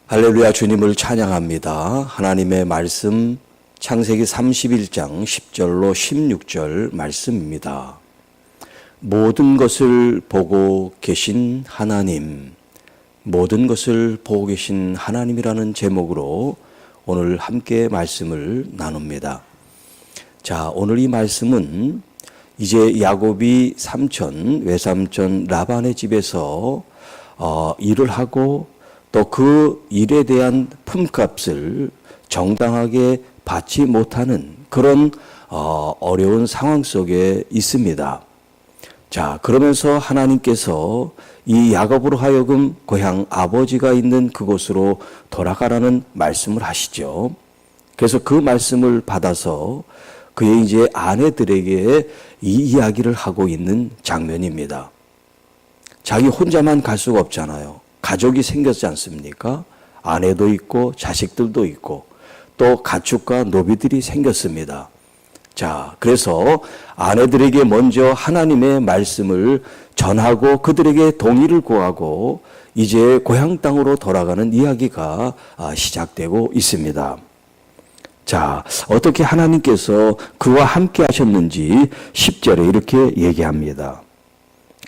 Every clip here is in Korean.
할렐루야, 주님을 찬양합니다. 하나님의 말씀 창세기 31장 10절로 16절 말씀입니다. 모든 것을 보고 계신 하나님, 모든 것을 보고 계신 하나님이라는 제목으로 오늘 함께 말씀을 나눕니다. 자, 오늘 이 말씀은 이제 야곱이 외삼촌 라반의 집에서 일을 하고 또 그 일에 대한 품값을 정당하게 받지 못하는 그런 어려운 상황 속에 있습니다. 자, 그러면서 하나님께서 이 야곱으로 하여금 고향 아버지가 있는 그곳으로 돌아가라는 말씀을 하시죠. 그래서 그 말씀을 받아서 그의 이제 아내들에게 이 이야기를 하고 있는 장면입니다. 자기 혼자만 갈 수가 없잖아요. 가족이 생겼지 않습니까? 아내도 있고 자식들도 있고 또 가축과 노비들이 생겼습니다. 자, 그래서 아내들에게 먼저 하나님의 말씀을 전하고 그들에게 동의를 구하고 이제 고향 땅으로 돌아가는 이야기가 시작되고 있습니다. 자, 어떻게 하나님께서 그와 함께 하셨는지 10절에 이렇게 얘기합니다.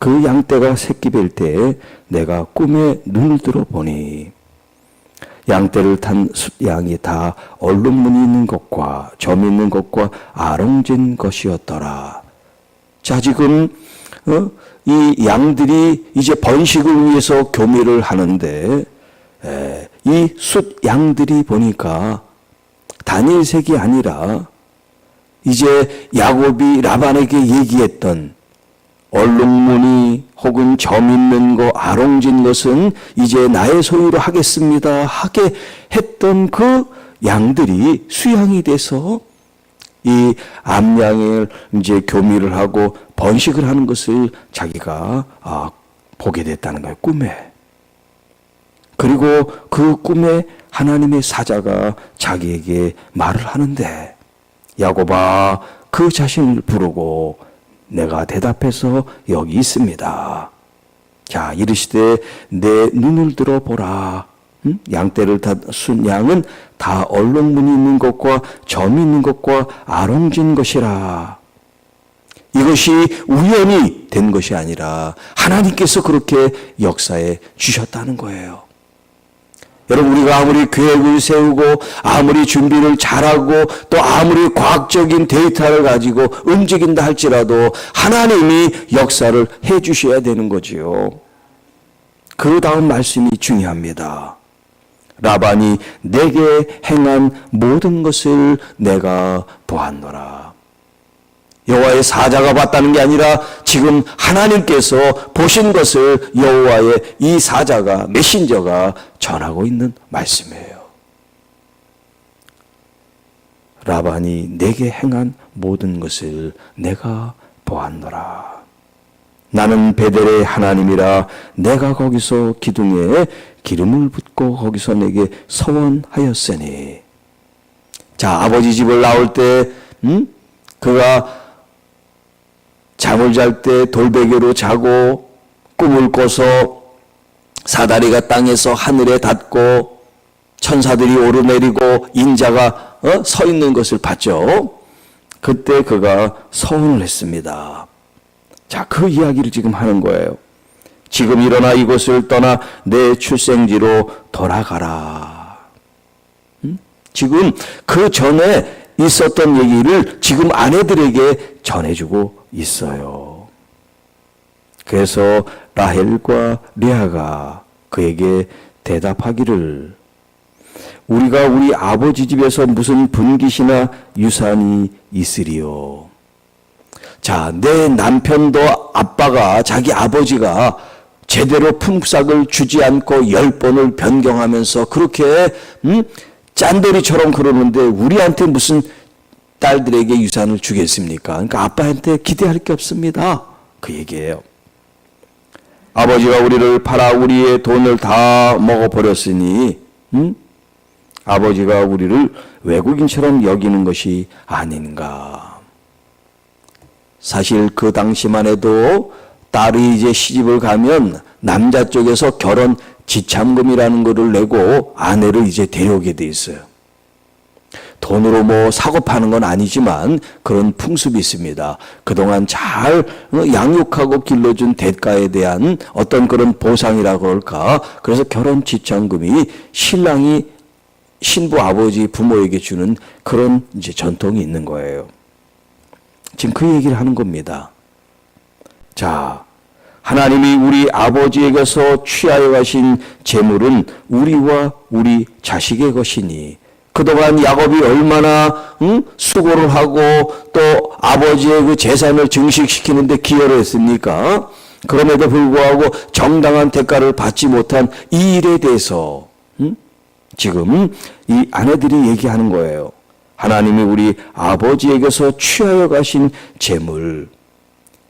그 양떼가 새끼 뵐 때에 내가 꿈에 눈을 들어 보니 양떼를 탄 숫양이 다 얼룩무늬 있는 것과 점 있는 것과 아롱진 것이었더라. 자, 지금 이 양들이 이제 번식을 위해서 교미를 하는데 이 숫양들이 보니까 다니엘색이 아니라 이제 야곱이 라반에게 얘기했던 얼룩무늬 혹은 점 있는 거, 아롱진 것은 이제 나의 소유로 하겠습니다 하게 했던 그 양들이 수양이 돼서 이 암양을 이제 교미를 하고 번식을 하는 것을 자기가 보게 됐다는 거예요, 꿈에. 그리고 그 꿈에 하나님의 사자가 자기에게 말을 하는데, 야곱아, 그 자신을 부르고 내가 대답해서 여기 있습니다. 자, 이르시되 내 눈을 들어보라. 양떼를 탄 순양은 다 얼룩무늬 있는 것과 점이 있는 것과 아롱진 것이라. 이것이 우연히 된 것이 아니라 하나님께서 그렇게 역사해 주셨다는 거예요. 여러분, 우리가 아무리 계획을 세우고 아무리 준비를 잘하고 또 아무리 과학적인 데이터를 가지고 움직인다 할지라도 하나님이 역사를 해 주셔야 되는 거지요. 그 다음 말씀이 중요합니다. 라반이 내게 행한 모든 것을 내가 보았노라. 여호와의 사자가 봤다는 게 아니라 지금 하나님께서 보신 것을 여호와의 이 사자가, 메신저가 전하고 있는 말씀이에요. 라반이 내게 행한 모든 것을 내가 보았노라. 나는 베델의 하나님이라 내가 거기서 기둥에 기름을 붓고 거기서 내게 서원하였으니. 자, 아버지 집을 나올 때 그가 잠을 잘 때 돌베개로 자고 꿈을 꿔서 사다리가 땅에서 하늘에 닿고 천사들이 오르내리고 인자가 서 있는 것을 봤죠. 그때 그가 서원을 했습니다. 자, 그 이야기를 지금 하는 거예요. 지금 일어나 이곳을 떠나 내 출생지로 돌아가라. 지금 그 전에 있었던 얘기를 지금 아내들에게 전해주고 있어요. 그래서 라헬과 레아가 그에게 대답하기를, 우리가 우리 아버지 집에서 무슨 분깃이나 유산이 있으리요. 자, 내 남편도 아빠가, 자기 아버지가 제대로 품삯을 주지 않고 10번을 변경하면서 그렇게 짠돌이처럼 그러는데 우리한테 무슨 딸들에게 유산을 주겠습니까? 그러니까 아빠한테 기대할 게 없습니다. 그 얘기예요. 아버지가 우리를 팔아 우리의 돈을 다 먹어버렸으니 아버지가 우리를 외국인처럼 여기는 것이 아닌가. 사실 그 당시만 해도 딸이 이제 시집을 가면 남자 쪽에서 결혼 지참금이라는 것을 내고 아내를 이제 데려오게 돼 있어요. 돈으로 뭐 사고 파는 건 아니지만 그런 풍습이 있습니다. 그동안 잘 양육하고 길러준 대가에 대한 어떤 그런 보상이라고 할까. 그래서 결혼 지참금이 신랑이 신부 아버지 부모에게 주는 그런 이제 전통이 있는 거예요. 지금 그 얘기를 하는 겁니다. 자, 하나님이 우리 아버지에게서 취하여 가신 재물은 우리와 우리 자식의 것이니 그동안 야곱이 얼마나 수고를 하고 또 아버지의 그 재산을 증식시키는데 기여를 했습니까? 그럼에도 불구하고 정당한 대가를 받지 못한 이 일에 대해서 지금 이 아내들이 얘기하는 거예요. 하나님이 우리 아버지에게서 취하여 가신 재물,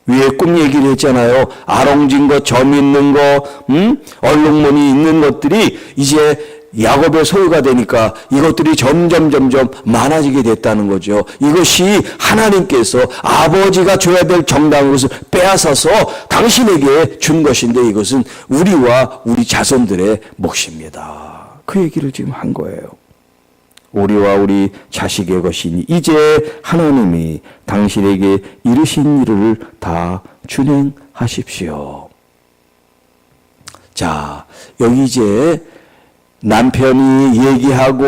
위에 꿈 얘기를 했잖아요. 아롱진 거, 점 있는 거, 얼룩무늬 있는 것들이 이제 야곱의 소유가 되니까 이것들이 점점 많아지게 됐다는 거죠. 이것이 하나님께서 아버지가 줘야 될 정당한 것을 빼앗아서 당신에게 준 것인데 이것은 우리와 우리 자손들의 몫입니다. 그 얘기를 지금 한 거예요. 우리와 우리 자식의 것이니 이제 하나님이 당신에게 이르신 일을 다 준행하십시오. 자, 여기 이제 남편이 얘기하고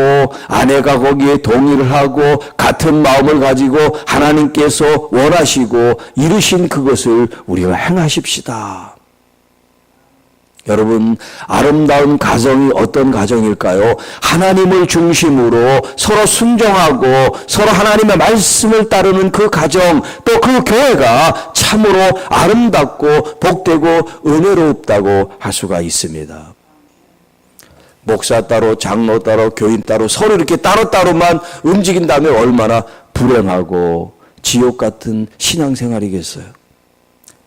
아내가 거기에 동의를 하고 같은 마음을 가지고 하나님께서 원하시고 이루신 그것을 우리가 행하십시다. 여러분, 아름다운 가정이 어떤 가정일까요? 하나님을 중심으로 서로 순종하고 서로 하나님의 말씀을 따르는 그 가정, 또 그 교회가 참으로 아름답고 복되고 은혜롭다고 할 수가 있습니다. 목사 따로, 장로 따로, 교인 따로 서로 이렇게 따로따로만 움직인다면 얼마나 불행하고 지옥 같은 신앙생활이겠어요.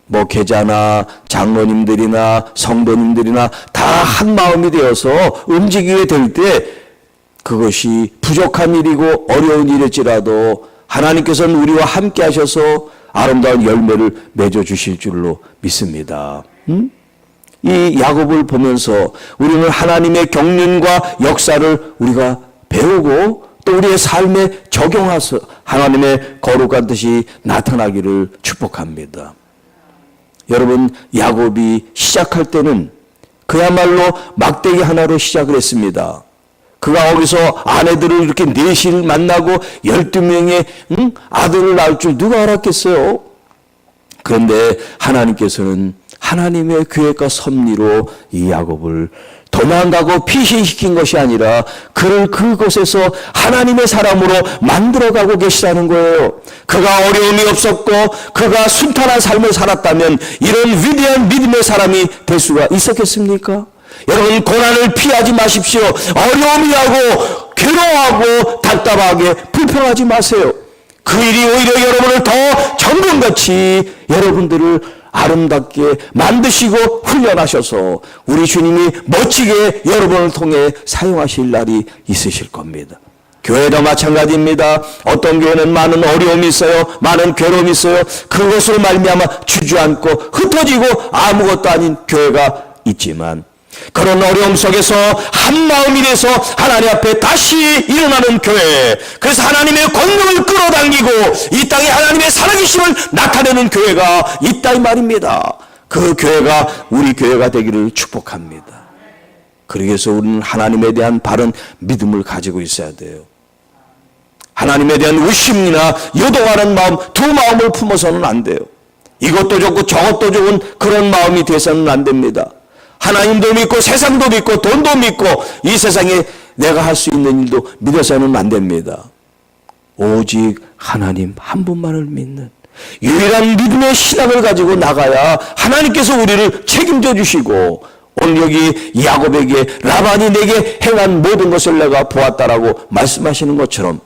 목회자나 장로님들이나 성도님들이나 다 한 마음이 되어서 움직이게 될 때 그것이 부족한 일이고 어려운 일일지라도 하나님께서는 우리와 함께 하셔서 아름다운 열매를 맺어주실 줄로 믿습니다. 이 야곱을 보면서 우리는 하나님의 경륜과 역사를 우리가 배우고 또 우리의 삶에 적용해서 하나님의 거룩한 뜻이 나타나기를 축복합니다. 여러분, 야곱이 시작할 때는 그야말로 막대기 하나로 시작을 했습니다. 그가 거기서 아내들을 이렇게 넷을 만나고 12명의 아들을 낳을 줄 누가 알았겠어요? 그런데 하나님께서는 하나님의 계획과 섭리로 이 야곱을 도망가고 피신시킨 것이 아니라 그를 그곳에서 하나님의 사람으로 만들어가고 계시다는 거예요. 그가 어려움이 없었고 그가 순탄한 삶을 살았다면 이런 위대한 믿음의 사람이 될 수가 있었겠습니까? 여러분, 고난을 피하지 마십시오. 어려움이 하고 괴로워하고 답답하게 불평하지 마세요. 그 일이 오히려 여러분을 더 정금같이 여러분들을 아름답게 만드시고 훈련하셔서 우리 주님이 멋지게 여러분을 통해 사용하실 날이 있으실 겁니다. 교회도 마찬가지입니다. 어떤 교회는 많은 어려움이 있어요. 많은 괴로움이 있어요. 그것으로 말미암아 주저앉고 흩어지고 아무것도 아닌 교회가 있지만 그런 어려움 속에서 한 마음이 돼서 하나님 앞에 다시 일어나는 교회, 그래서 하나님의 권능을 끌어당기고 이 땅에 하나님의 살아계심을 나타내는 교회가 있다 이 말입니다. 그 교회가 우리 교회가 되기를 축복합니다. 그래서 우리는 하나님에 대한 바른 믿음을 가지고 있어야 돼요. 하나님에 대한 의심이나 요동하는 마음, 두 마음을 품어서는 안 돼요. 이것도 좋고 저것도 좋은 그런 마음이 돼서는 안 됩니다. 하나님도 믿고 세상도 믿고 돈도 믿고 이 세상에 내가 할 수 있는 일도 믿어서는 안 됩니다. 오직 하나님 한 분만을 믿는 유일한 믿음의 신앙을 가지고 나가야 하나님께서 우리를 책임져 주시고, 오늘 여기 야곱에게 라반이 내게 행한 모든 것을 내가 보았다라고 말씀하시는 것처럼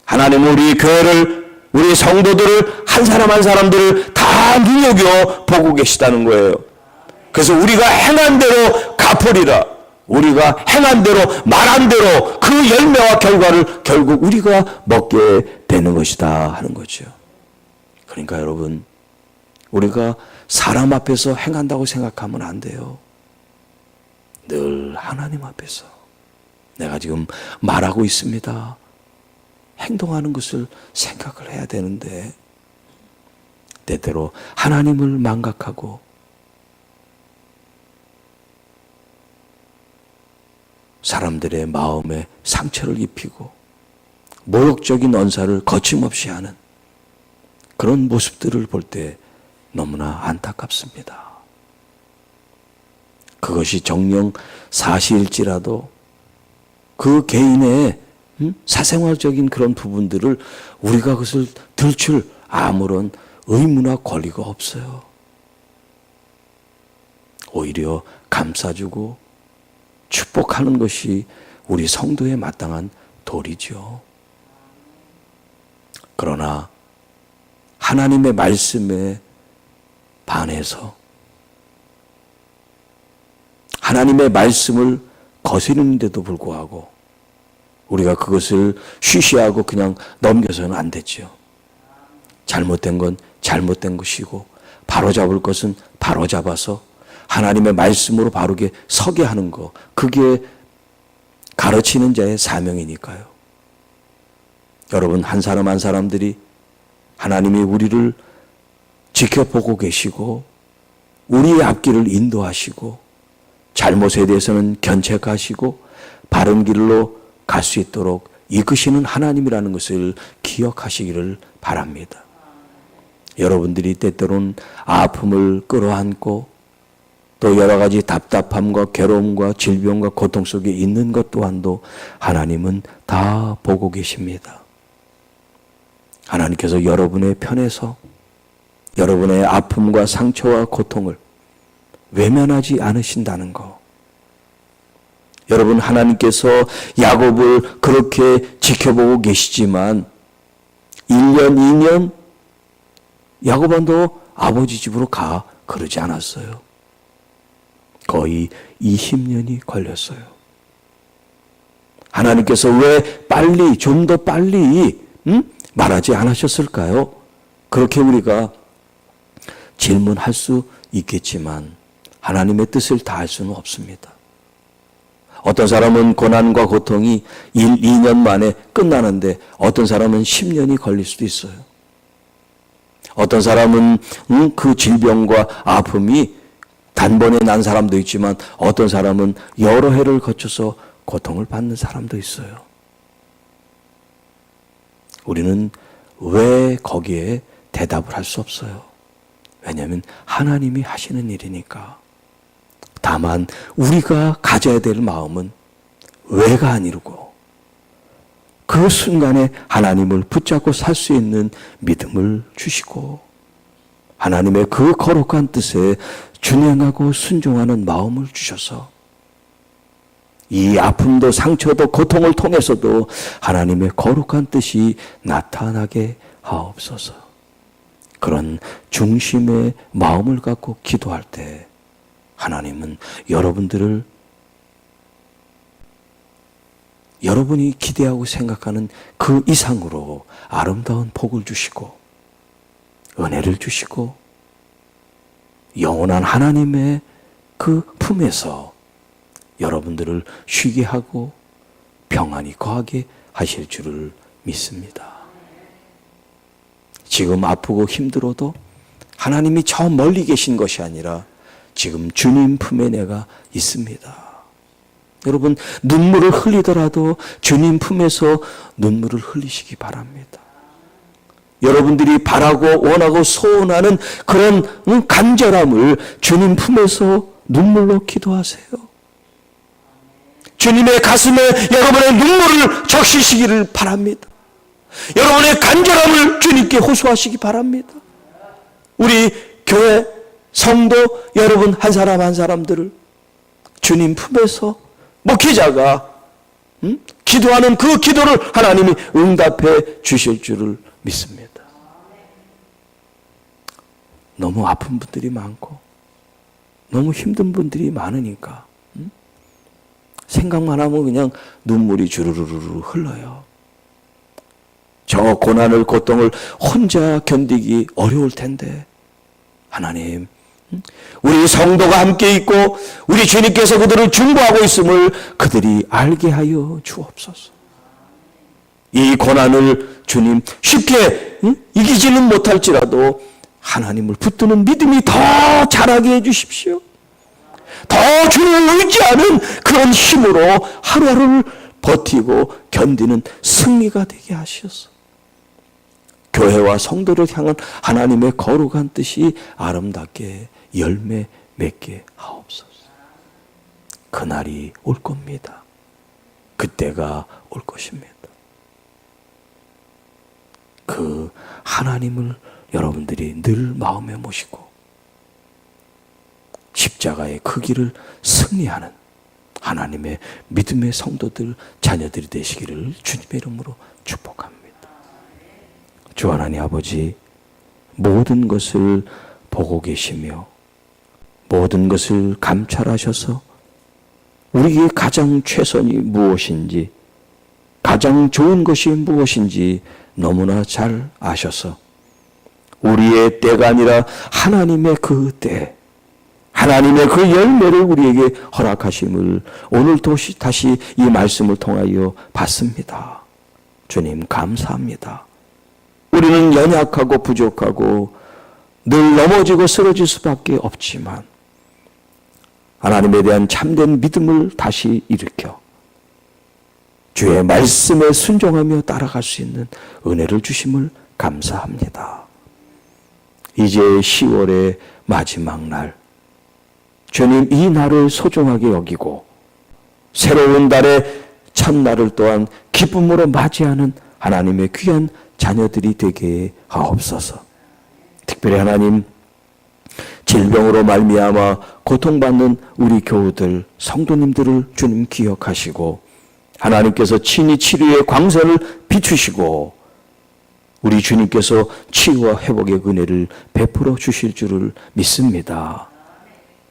하나님은 우리 교회를, 우리 성도들을 한 사람 한 사람들을 다 눈여겨 보고 계시다는 거예요. 그래서 우리가 행한 대로 갚으리라. 우리가 행한 대로 말한 대로 그 열매와 결과를 결국 우리가 먹게 되는 것이다 하는 거죠. 그러니까 여러분, 우리가 사람 앞에서 행한다고 생각하면 안 돼요. 늘 하나님 앞에서 내가 지금 말하고 있습니다, 행동하는 것을 생각을 해야 되는데 때때로 하나님을 망각하고 사람들의 마음에 상처를 입히고 모욕적인 언사를 거침없이 하는 그런 모습들을 볼 때 너무나 안타깝습니다. 그것이 정녕 사실일지라도 그 개인의 사생활적인 그런 부분들을 우리가 그것을 들출 아무런 의무나 권리가 없어요. 오히려 감싸주고 축복하는 것이 우리 성도의 마땅한 도리죠. 그러나 하나님의 말씀에 반해서 하나님의 말씀을 거스르는데도 불구하고 우리가 그것을 쉬쉬하고 그냥 넘겨서는 안 되죠. 잘못된 건 잘못된 것이고 바로잡을 것은 바로잡아서 하나님의 말씀으로 바르게 서게 하는 것, 그게 가르치는 자의 사명이니까요. 여러분, 한 사람 한 사람들이 하나님이 우리를 지켜보고 계시고 우리의 앞길을 인도하시고 잘못에 대해서는 견책하시고 바른 길로 갈 수 있도록 이끄시는 하나님이라는 것을 기억하시기를 바랍니다. 여러분들이 때때로는 아픔을 끌어안고 또 여러 가지 답답함과 괴로움과 질병과 고통 속에 있는 것 또한도 하나님은 다 보고 계십니다. 하나님께서 여러분의 편에서 여러분의 아픔과 상처와 고통을 외면하지 않으신다는 것. 여러분, 하나님께서 야곱을 그렇게 지켜보고 계시지만 1년, 2년 야곱은 또 아버지 집으로 가 그러지 않았어요. 거의 20년이 걸렸어요. 하나님께서 왜 빨리, 좀 더 빨리 말하지 않으셨을까요? 그렇게 우리가 질문할 수 있겠지만 하나님의 뜻을 다 알 수는 없습니다. 어떤 사람은 고난과 고통이 1, 2년 만에 끝나는데 어떤 사람은 10년이 걸릴 수도 있어요. 어떤 사람은 그 질병과 아픔이 단번에 난 사람도 있지만 어떤 사람은 여러 해를 거쳐서 고통을 받는 사람도 있어요. 우리는 왜 거기에 대답을 할 수 없어요? 왜냐하면 하나님이 하시는 일이니까. 다만 우리가 가져야 될 마음은 왜가 아니고 그 순간에 하나님을 붙잡고 살 수 있는 믿음을 주시고 하나님의 그 거룩한 뜻에 준행하고 순종하는 마음을 주셔서 이 아픔도 상처도 고통을 통해서도 하나님의 거룩한 뜻이 나타나게 하옵소서. 그런 중심의 마음을 갖고 기도할 때 하나님은 여러분들을 여러분이 기대하고 생각하는 그 이상으로 아름다운 복을 주시고 은혜를 주시고 영원한 하나님의 그 품에서 여러분들을 쉬게 하고 평안히 거하게 하실 줄을 믿습니다. 지금 아프고 힘들어도 하나님이 저 멀리 계신 것이 아니라 지금 주님 품에 내가 있습니다. 여러분, 눈물을 흘리더라도 주님 품에서 눈물을 흘리시기 바랍니다. 여러분들이 바라고 원하고 소원하는 그런 간절함을 주님 품에서 눈물로 기도하세요. 주님의 가슴에 여러분의 눈물을 적시시기를 바랍니다. 여러분의 간절함을 주님께 호소하시기 바랍니다. 우리 교회 성도 여러분 한 사람 한 사람들을 주님 품에서 목회자가 기도하는 그 기도를 하나님이 응답해 주실 줄을 믿습니다. 너무 아픈 분들이 많고 너무 힘든 분들이 많으니까 생각만 하면 그냥 눈물이 주르르르 흘러요. 저 고난을 고통을 혼자 견디기 어려울 텐데 하나님 우리 성도가 함께 있고 우리 주님께서 그들을 중보하고 있음을 그들이 알게 하여 주옵소서. 이 고난을 주님 쉽게 이기지는 못할지라도 하나님을 붙드는 믿음이 더 자라게 해주십시오. 더 주님을 의지하는 그런 힘으로 하루하루를 버티고 견디는 승리가 되게 하시옵소서. 교회와 성도를 향한 하나님의 거룩한 뜻이 아름답게 열매 맺게 하옵소서. 그날이 올 겁니다. 그때가 올 것입니다. 그 하나님을 여러분들이 늘 마음에 모시고 십자가의 그 길을 승리하는 하나님의 믿음의 성도들, 자녀들이 되시기를 주님의 이름으로 축복합니다. 주 하나님 아버지, 모든 것을 보고 계시며 모든 것을 감찰하셔서 우리에게 가장 최선이 무엇인지, 가장 좋은 것이 무엇인지 너무나 잘 아셔서 우리의 때가 아니라 하나님의 그 때, 하나님의 그 열매를 우리에게 허락하심을 오늘 다시 이 말씀을 통하여 받습니다. 주님 감사합니다. 우리는 연약하고 부족하고 늘 넘어지고 쓰러질 수밖에 없지만 하나님에 대한 참된 믿음을 다시 일으켜 주의 말씀에 순종하며 따라갈 수 있는 은혜를 주심을 감사합니다. 이제 10월의 마지막 날, 주님 이 날을 소중하게 여기고 새로운 달의 첫날을 또한 기쁨으로 맞이하는 하나님의 귀한 자녀들이 되게 하옵소서. 특별히 하나님, 질병으로 말미암아 고통받는 우리 교우들, 성도님들을 주님 기억하시고 하나님께서 친히 치료의 광선을 비추시고 우리 주님께서 치유와 회복의 은혜를 베풀어 주실 줄을 믿습니다.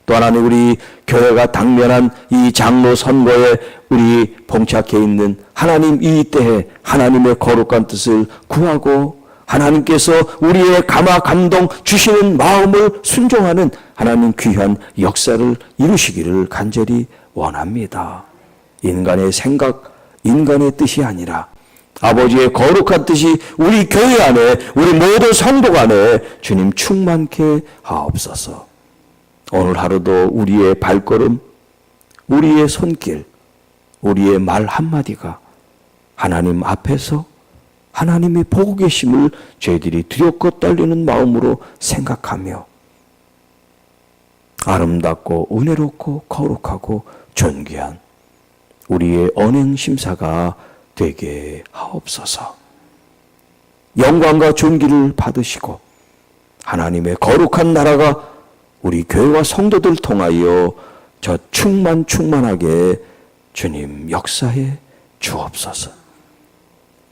또 하나님, 우리 교회가 당면한 이 장로 선거에 우리 봉착해 있는 하나님, 이 때에 하나님의 거룩한 뜻을 구하고 하나님께서 우리의 감화 감동 주시는 마음을 순종하는 하나님 귀한 역사를 이루시기를 간절히 원합니다. 인간의 생각, 인간의 뜻이 아니라 아버지의 거룩한 뜻이 우리 교회 안에, 우리 모든 성도 안에 주님 충만케 하옵소서. 오늘 하루도 우리의 발걸음, 우리의 손길, 우리의 말 한마디가 하나님 앞에서 하나님이 보고 계심을 저희들이 두렵고 떨리는 마음으로 생각하며 아름답고 은혜롭고 거룩하고 존귀한 우리의 언행심사가 되게 하옵소서. 영광과 존귀를 받으시고 하나님의 거룩한 나라가 우리 교회와 성도들 통하여 저 충만하게 주님 역사해 주옵소서.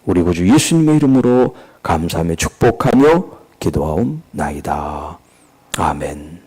우리 구주 예수님의 이름으로 감사하며 축복하며 기도하옵나이다. 아멘.